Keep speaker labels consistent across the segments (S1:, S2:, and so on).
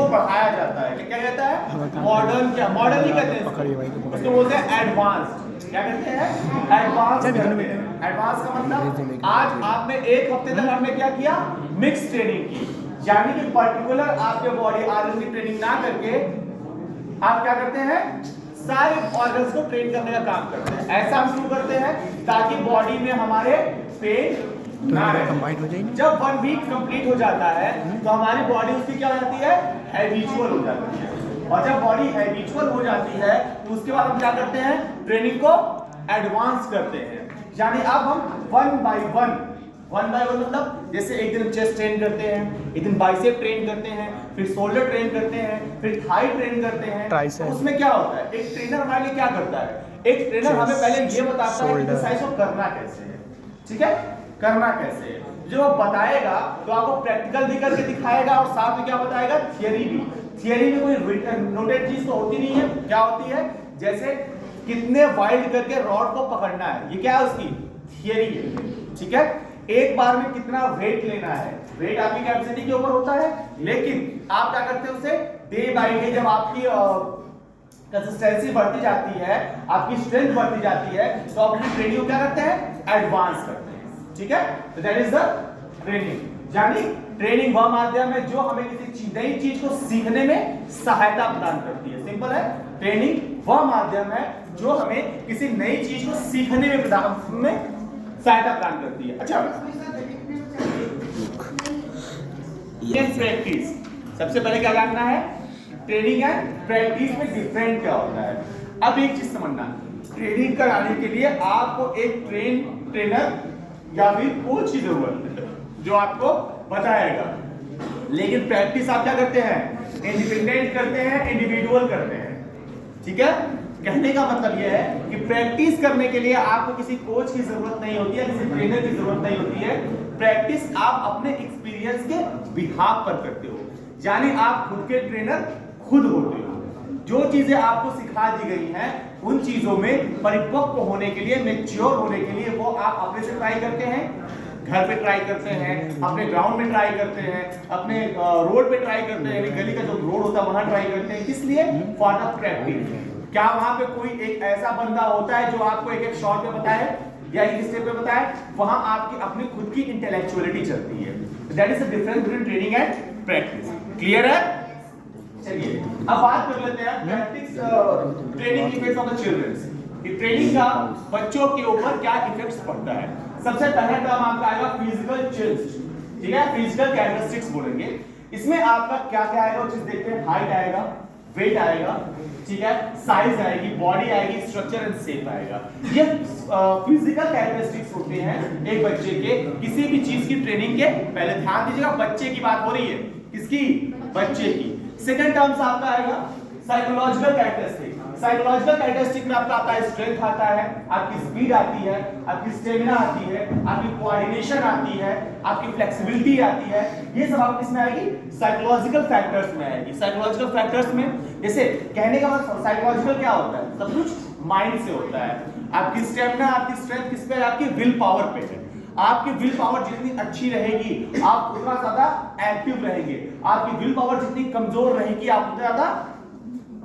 S1: बढ़ाया जाता है। क्या कहता है? मॉडर्न। क्या मॉडर्न ही कहते हैं उसको बोलते हैं एडवांस। क्या कहते हैं? एडवांस करते हैं। एडवांस का मतलब आज आपने एक हफ्ते तक हमने क्या किया? मिक्स ट्रेनिंग की, यानी कि पर्टिकुलर आपके बॉडी आर्गन की ट्रेनिंग ना करके आप क्या करते हैं? सारे ऑर्गन्स को ट्रेन करने का काम करते हैं। ऐसा हम शुरू करते हैं ताकि बॉडी में हमारे पेन ना रहे। जब 1 वीक कंप्लीट हो जाता है तो हमारी बॉडी उसकी क्या हो जाती है? हैबिचुअल हो जाती है। और जब बॉडी हैबिचुअल हो जाती है तो उसके बाद हम क्या करते हैं? ट्रेनिंग को एडवांस करते हैं। यानी अब हम 1 बाय 1 मतलब जैसे एक दिन चेस्ट ट्रेन करते हैं, एक दिन बाइसेप ट्रेन करते हैं, फिर शोल्डर ट्रेन करते हैं, फिर थाई ट्रेन करते हैं। तो उसमें क्या होता है? एक ट्रेनर हमारे लिए क्या करता है? एक ट्रेनर हमें पहले ये बताता है कि एक्सरसाइज को करना कैसे है। ठीक है? करना कैसे है जो वो बताएगा तो आपको प्रैक्टिकल भी करके दिखाएगा और साथ में क्या बताएगा? थियरी भी। थियरी में कोई नोटेड चीज तो होती नहीं है। क्या होती है? जैसे कितने वाइल्ड करके रॉड को पकड़ना है, ये क्या है? उसकी थियरी है। ठीक है? एक बार में कितना वेट लेना है, वेट आपकी कैपेसिटी के ऊपर होता है, लेकिन आप क्या करते हैं उसे डे बाय डे जब आपकी कंसिस्टेंसी बढ़ती जाती है, आपकी स्ट्रेंथ बढ़ती जाती है, तो अपनी ट्रेनिंग को क्या करते हैं? एडवांस करते हैं। ठीक है? तो दैट इज द ट्रेनिंग। यानी ट्रेनिंग वह माध्यम है जो हमें किसी नई चीज को सीखने में सहायता प्रदान करती है। सिंपल है। ट्रेनिंग वह माध्यम है जो हमें किसी नई चीज को सीखने में सहायता प्रदान करती है। अच्छा, प्रैक्टिस सबसे पहले क्या जानना है? ट्रेनिंग एंड प्रैक्टिस में डिफरेंट क्या होता है। अब एक चीज समझना, ट्रेनिंग कराने के लिए आपको एक ट्रेनर या फिर कोच की जरूरत है जो आपको बताएगा, लेकिन प्रैक्टिस आप क्या करते हैं? इंडिपेंडेंट करते हैं, इंडिविजुअल करते हैं। ठीक है? कहने का मतलब यह है कि प्रैक्टिस करने के लिए आपको किसी कोच की जरूरत नहीं होती है, किसी ट्रेनर की जरूरत नहीं होती है। प्रैक्टिस आप अपने एक्सपीरियंस के बिहाफ पर करते हो, यानी आप खुद के ट्रेनर खुद होते हो। जो चीजें आपको सिखा दी गई हैं उन चीजों में परिपक्व होने के लिए, मैच्योर होने के लिए वो आप अपने से ट्राई करते हैं, घर पे ट्राई करते हैं, अपने ग्राउंड में ट्राई करते हैं, अपने रोड पे ट्राई करते हैं, गली का जो रोड होता है वहां ट्राई करते हैं। किस लिए? For the practice. क्या वहां पे कोई एक ऐसा बंदा होता है जो आपको एक एक शॉट पे बताए या एक स्टेप पे बताए? वहां आपकी अपनी खुद की इंटेलेक्चुअलिटी चलती है। That is the difference between training and practice. Clear है? चलिए अब बात कर लेते हैं practice training effects on the childrens. कि ट्रेनिंग का बच्चों के ऊपर क्या इफेक्ट्स पड़ता है। सबसे पहला टर्म आपका आएगा फिजिकल चेंज। ठीक है? फिजिकल कैरेक्टरिस्टिक्स बोलेंगे। इसमें आपका क्या क्या आएगा वो चीज देखते हैं। हाइट आएगा, वेट आएगा, ठीक है, साइज आएगी, बॉडी आएगी, स्ट्रक्चर एंड शेप आएगा। ये फिजिकल कैरेक्टरिस्टिक्स होते हैं एक बच्चे के किसी भी चीज की ट्रेनिंग के पहले। ध्यान दीजिएगा, बच्चे की बात हो रही है। किसकी? बच्चे की। सेकंड टर्म्स आपका आएगा साइकोलॉजिकल कैरेक्टरिस्टिक। साइकोलॉजिकल कैरेक्टरिस्टिक में आपका आता है स्ट्रेंथ आता है, आपकी स्पीड आती है, आपकी स्टेमिना आती है, आपकी कोऑर्डिनेशन आती है, आपकी फ्लेक्सिबिलिटी आती है। ये सब आप किसमें आएगी? साइकोलॉजिकल फैक्टर्स में आएगी। साइकोलॉजिकल फैक्टर्स में जैसे कहने का मतलब साइकोलॉजिकल क्या होता है? सब कुछ माइंड से होता है। आपकी स्टेमिना, आपकी स्ट्रेंथ किस पे? आपकी विल पावर पे है। आपकी विल पावर जितनी अच्छी रहेगी आप उतना ज्यादा एक्टिव रहेंगे। आपकी विल पावर जितनी कमजोर रहेगी आप उतना ज्यादा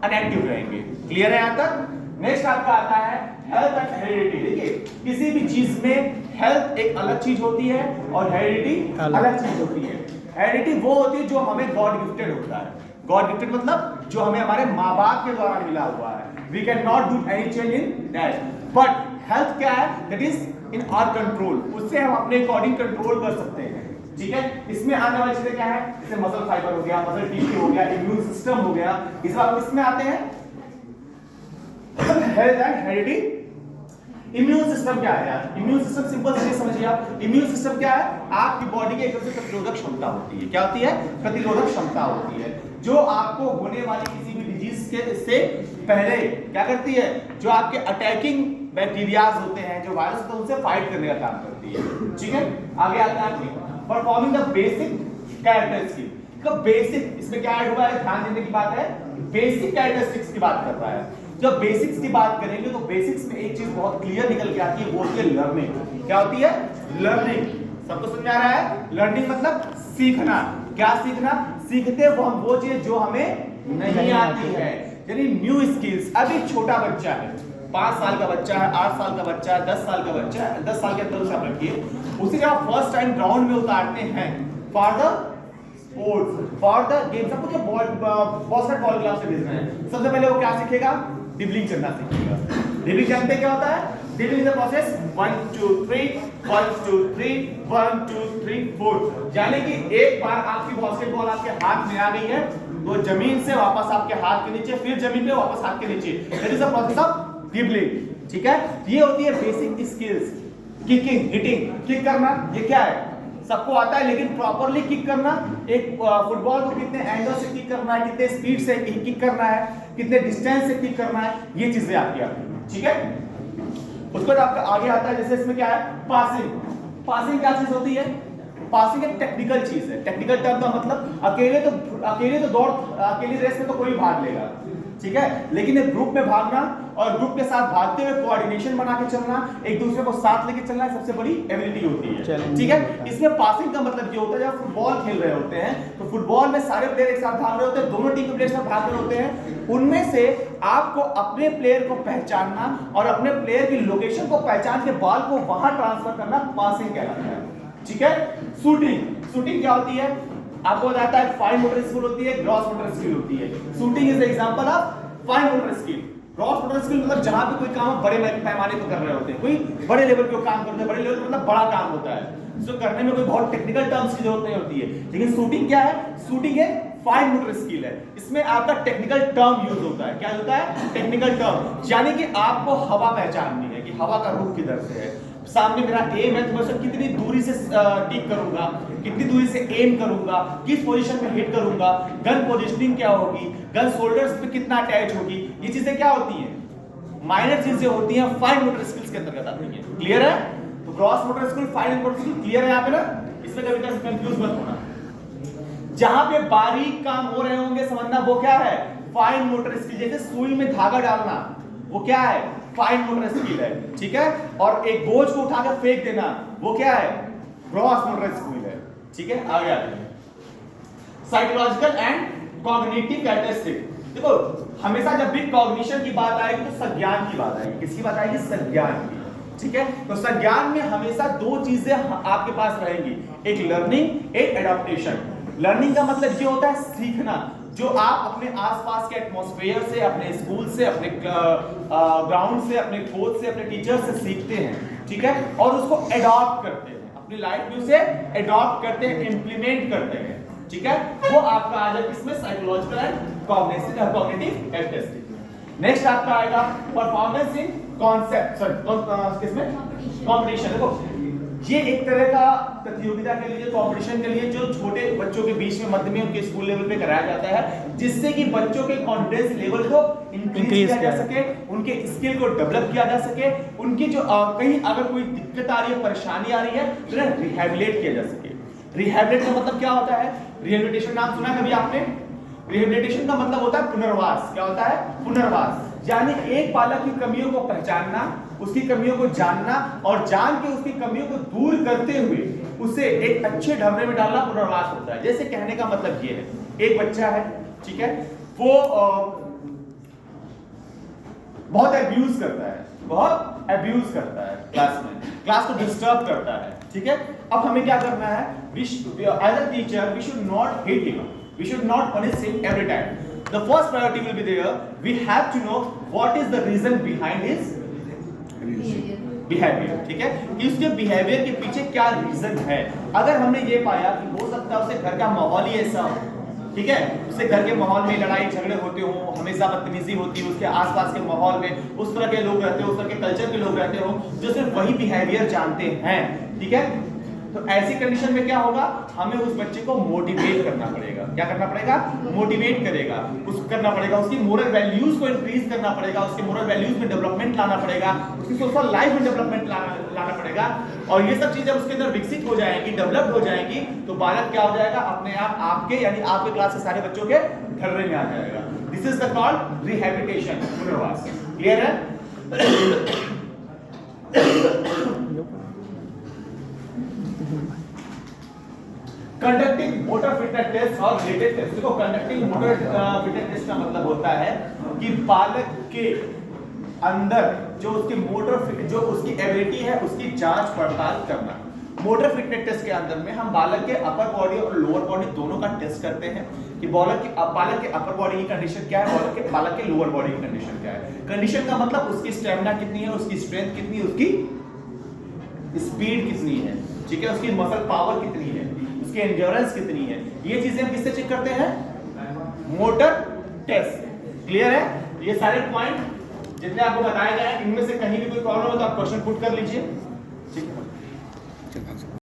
S1: अनएक्टिव रहेंगे। क्लियर है यहां तक? नेक्स्ट आपका आता है हेल्थ एंड हेरिडिटी। देखिए किसी भी चीज में हेल्थ एक अलग चीज होती है और हेरिडिटी अलग चीज होती है। हेरिडिटी वो होती है जो हमें गॉड गिफ्टेड होता है। गॉड गिफ्टेड मतलब जो हमें हमारे माँ बाप के द्वारा मिला हुआ है। We can not do any change in that. But health क्या है? That is in our control. उससे हम अपने अकॉर्डिंग कंट्रोल कर सकते हैं। ठीक है? इसमें आने वाली चीजें क्या है? जैसे मसल फाइबर हो गया, मसल टिश्यू हो गया, इम्यून सिस्टम हो गया। इस बार किसमें आते हैं? Health and heredity. Immune system क्या है यार? इम्यून सिस्टम सिंपल से समझिए आप। इम्यून सिस्टम क्या है? आपकी बॉडी की एक तरह से प्रतिरोधक क्षमता होती है। क्या होती है? प्रतिरोधक क्षमता होती है जो आपको होने वाली किसी भी डिजीज के से पहले क्या करती है? जो आपके अटैकिंग बैक्टीरियाज होते हैं, जो वायरस होते हैं, उनसे फाइट करने का काम करती है। ठीक है? आगे आते हैं आपकी परफॉर्मिंग द बेसिक कैरेक्टरिस्टिक्स। का बेसिक इसमें क्या ऐड हुआ है? ध्यान देने की बात है। बेसिक कैरेक्टरिस्टिक्स की बात कर रहा है। जब बेसिक्स की बात करेंगे तो बेसिक्स में एक चीज बहुत क्लियर निकल के आती है, वो होती है लर्निंग। क्या होती है? लर्निंग। सबको समझ में आ रहा है? लर्निंग मतलब सीखना। क्या सीखना? सीखते हैं वो चीज जो हमें नहीं आती है, यानी न्यू स्किल्स। अब एक छोटा बच्चा है, 5 साल का बच्चा है, 8 साल का बच्चा है, 10 साल का बच्चा है, 10 साल के अंदर उसे आप रखिए, उसे जब आप फर्स्ट टाइम ग्राउंड में उतारते हैं for the sports, for the game, सबको जो बास्केटबॉल क्लब से भेजना है, सबसे पहले वो क्या सीखेगा? ड्रिबलिंग करना सीखेगा। ड्रिबलिंग जानते क्या होता है? ड्रिबलिंग इज द प्रोसेस 1 2 3 1 2 3 1 2 3 4, यानी कि एक बार आपकी बास्केटबॉल आपके हाथ में आ गई है तो जमीन से वापस आपके हाथ के नीचे, फिर जमीन पे वापस हाथ के नीचे, that is the process of dribbling. ठीक है, ये होती है basic skills. Kicking, hitting, kick करना, ये क्या है? सबको आता है, लेकिन प्रॉपरली किक करना, एक फुटबॉल को कितने एंगल से किक करना है, कितने स्पीड से किक करना है, कितने डिस्टेंस से किक करना है, ये चीजें आपकी आती हैं। ठीक है, उसके बाद आपका आगे आता है, जैसे इसमें क्या है? पासिंग। पासिंग क्या चीज होती है? पासिंग एक टेक्निकल चीज है। टेक्निकल टर्म का मतलब अकेले तो दौड़, अकेली रेस में तो कोई भाग लेगा, ठीक है, लेकिन एक ग्रुप में भागना और ग्रुप के साथ भागते हुए कोऑर्डिनेशन बना के चलना, एक दूसरे को साथ लेके चलना, सबसे बड़ी एबिलिटी होती है। ठीक है, इसमें पासिंग का मतलब ये होता है, जब फुटबॉल खेल रहे होते हैं तो फुटबॉल में सारे प्लेयर एक साथ भाग रहे होते हैं, दोनों टीम के प्लेयर साथ भाग रहे होते हैं, उनमें से आपको अपने प्लेयर को पहचानना और अपने प्लेयर की लोकेशन को पहचान के बॉल को वहां ट्रांसफर करना पासिंग कहलाता है। ठीक है, शूटिंग। शूटिंग क्या होती है? आपको बताता है फाइन मोटर स्किल होती है, ग्रॉस मोटर स्किल होती है। Shooting is the example of fine motor skill. Gross motor skill मतलब जहां पे कोई काम बड़े पैमाने पर कर रहे होते हैं, कोई बड़े लेवल पे काम करते हैं, बड़े लेवल मतलब बड़ा काम होता है, जो करने में कोई बहुत टेक्निकल टर्म्स की जरूरत नहीं होती है। लेकिन शूटिंग क्या है? शूटिंग है फाइन मोटर स्किल है, इसमें आपका टेक्निकल टर्म यूज होता है। क्या होता है? टेक्निकल टर्म, यानी कि आपको हवा पहचाननी है कि हवा का रुख किधर से है, सामने मेरा एम है तो मैं उसे कितनी दूरी से टिक करूंगा, कितनी दूरी से एम करूंगा, किस पोजीशन में हिट करूंगा, गन पोजीशनिंग क्या होगी, गन शोल्डर्स पे कितना अटैच होगी, ये चीजें क्या होती हैं? माइनर चीजें होती हैं, फाइन मोटर स्किल्स के अंतर्गत आती हैं। क्लियर है? तो gross motor skill, fine motor skill clear है यहाँ पे ना, इसमें कभी कंफ्यूज मत होना। जहां पे बारीक काम हो रहे होंगे समझना वो क्या है? Fine motor skill. जैसे सुई में धागा डालना, वो क्या है? फाइन मोटर स्किल है। ठीक है, और एक बोझ को उठा कर फेंक देना, वो क्या है? ग्रॉस मोटर स्किल है। ठीक है, आगे आते हैं। Psychological and cognitive characteristic. देखो, हमेशा जब भी कॉग्निशन की बात आएगी तो संज्ञान की बात आएगी। किसकी बात आएगी? संज्ञान की। ठीक है, तो संज्ञान में हमेशा दो चीजें आपके पास रहेंगी, एक लर्निंग, एक एडाप्टेशन। लर्निंग का मतलब ये होता है सीखना, जो आप अपने आसपास के एटमॉस्फेयर से, अपने स्कूल से, अपने ग्राउंड से, अपने कोच से, अपने टीचर से सीखते हैं। ठीक है, और उसको एडॉप्ट करते हैं, अपनी लाइफ में उसे एडॉप्ट करते हैं, इंप्लीमेंट करते हैं। ठीक है, वो आपका आ जाएगा इसमें psychological and cognitive characteristic. Next आपका आएगा परफॉर्मेंस इन कॉन्सेप्ट, सॉरी किसमें? कॉम्पिटिशन। देखो, ये एक तरह का प्रतियोगिता के लिए, कंपटीशन के लिए जो छोटे बच्चों के बीच में मध्य में उनके स्कूल लेवल पे कराया जाता है, जिससे कि बच्चों के कॉन्फिडेंस लेवल को इंक्रीज किया जा सके, उनके स्किल को डेवलप किया जा सके, उनकी जो कहीं अगर कोई दिक्कत आ रही है, परेशानी आ रही है, तो रिहैबिलिटेट किया जा सके। रिहैबिलिटेट का मतलब क्या होता है? रिहैबिलिटेशन नाम सुना कभी आपने? रिहैबिलिटेशन का मतलब होता है पुनर्वास। क्या होता है? पुनर्वास, यानी एक बालक की कमियों को पहचानना, उसकी कमियों को जानना और जान के उसकी कमियों को दूर करते हुए उसे एक अच्छे ढर्रे में डालना पुनर्वास होता है। जैसे कहने का मतलब ये है, एक बच्चा है, ठीक है, वो बहुत एब्यूज करता है क्लास में, क्लास को डिस्टर्ब करता है। ठीक है, अब हमें क्या करना है? As a teacher we should not hit him, we should not punish him every time. The first priority will be there, we have to know what is the reason behind his behavior. ठीक है, कि उसके behaviour के पीछे क्या reason है। अगर हमने ये पाया कि हो सकता है उसे घर का माहौल ही ऐसा हो, ठीक है, उससे घर के माहौल में लड़ाई झगड़े होते हो, हमेशा बदतमीजी होती है, उसके आसपास के माहौल में उस तरह के लोग रहते हो, उस तरह के कल्चर के लोग रहते हो जो सिर्फ वही बिहेवियर जानते हैं। ठीक है, तो ऐसी कंडीशन में क्या होगा? हमें उस बच्चे को मोटिवेट करना पड़ेगा। क्या करना पड़ेगा? मोटिवेट करना पड़ेगा, उसकी मोरल वैल्यूज को इंक्रीज करना पड़ेगा, उसके मोरल वैल्यूज में डेवलपमेंट लाना पड़ेगा, उसकी सोशल लाइफ में डेवलपमेंट लाना पड़ेगा। और ये सब चीजें उसके अंदर विकसित हो जाएंगी, डेवलप हो जाएंगी, तो बालक क्या हो जाएगा? अपने आप आपके यानी आपके क्लास के सारे बच्चों के ढर्रे में आ जाएगा। This is the called rehabilitation, पुनर्वास। क्लियर है? कंडक्टिंग मोटर फिटनेस टेस्ट और रिलेटेड टेस्ट। देखो कंडक्टिंग मोटर फिटनेस टेस्ट का मतलब होता है कि बालक के अंदर जो उसकी मोटर जो उसकी एबिलिटी है उसकी जांच पड़ताल करना। मोटर फिटनेस टेस्ट के अंदर में हम बालक के अपर बॉडी और लोअर बॉडी दोनों का टेस्ट करते हैं कि बालक के अपर बॉडी की कंडीशन क्या है, बालक के लोअर बॉडी की कंडीशन क्या है। कंडीशन का मतलब उसकी स्टेमिना कितनी है, उसकी स्ट्रेंथ कितनी है, उसकी स्पीड कितनी है, ठीक है, उसकी मसल पावर कितनी है, उसकी एंड्योरेंस कितनी है। ये चीजें हम किससे चेक करते हैं? Motor test. क्लियर है? ये सारे पॉइंट जितने आपको बताए गए हैं इनमें से कहीं भी कोई प्रॉब्लम हो तो आप क्वेश्चन पुट कर लीजिए, ठीक है।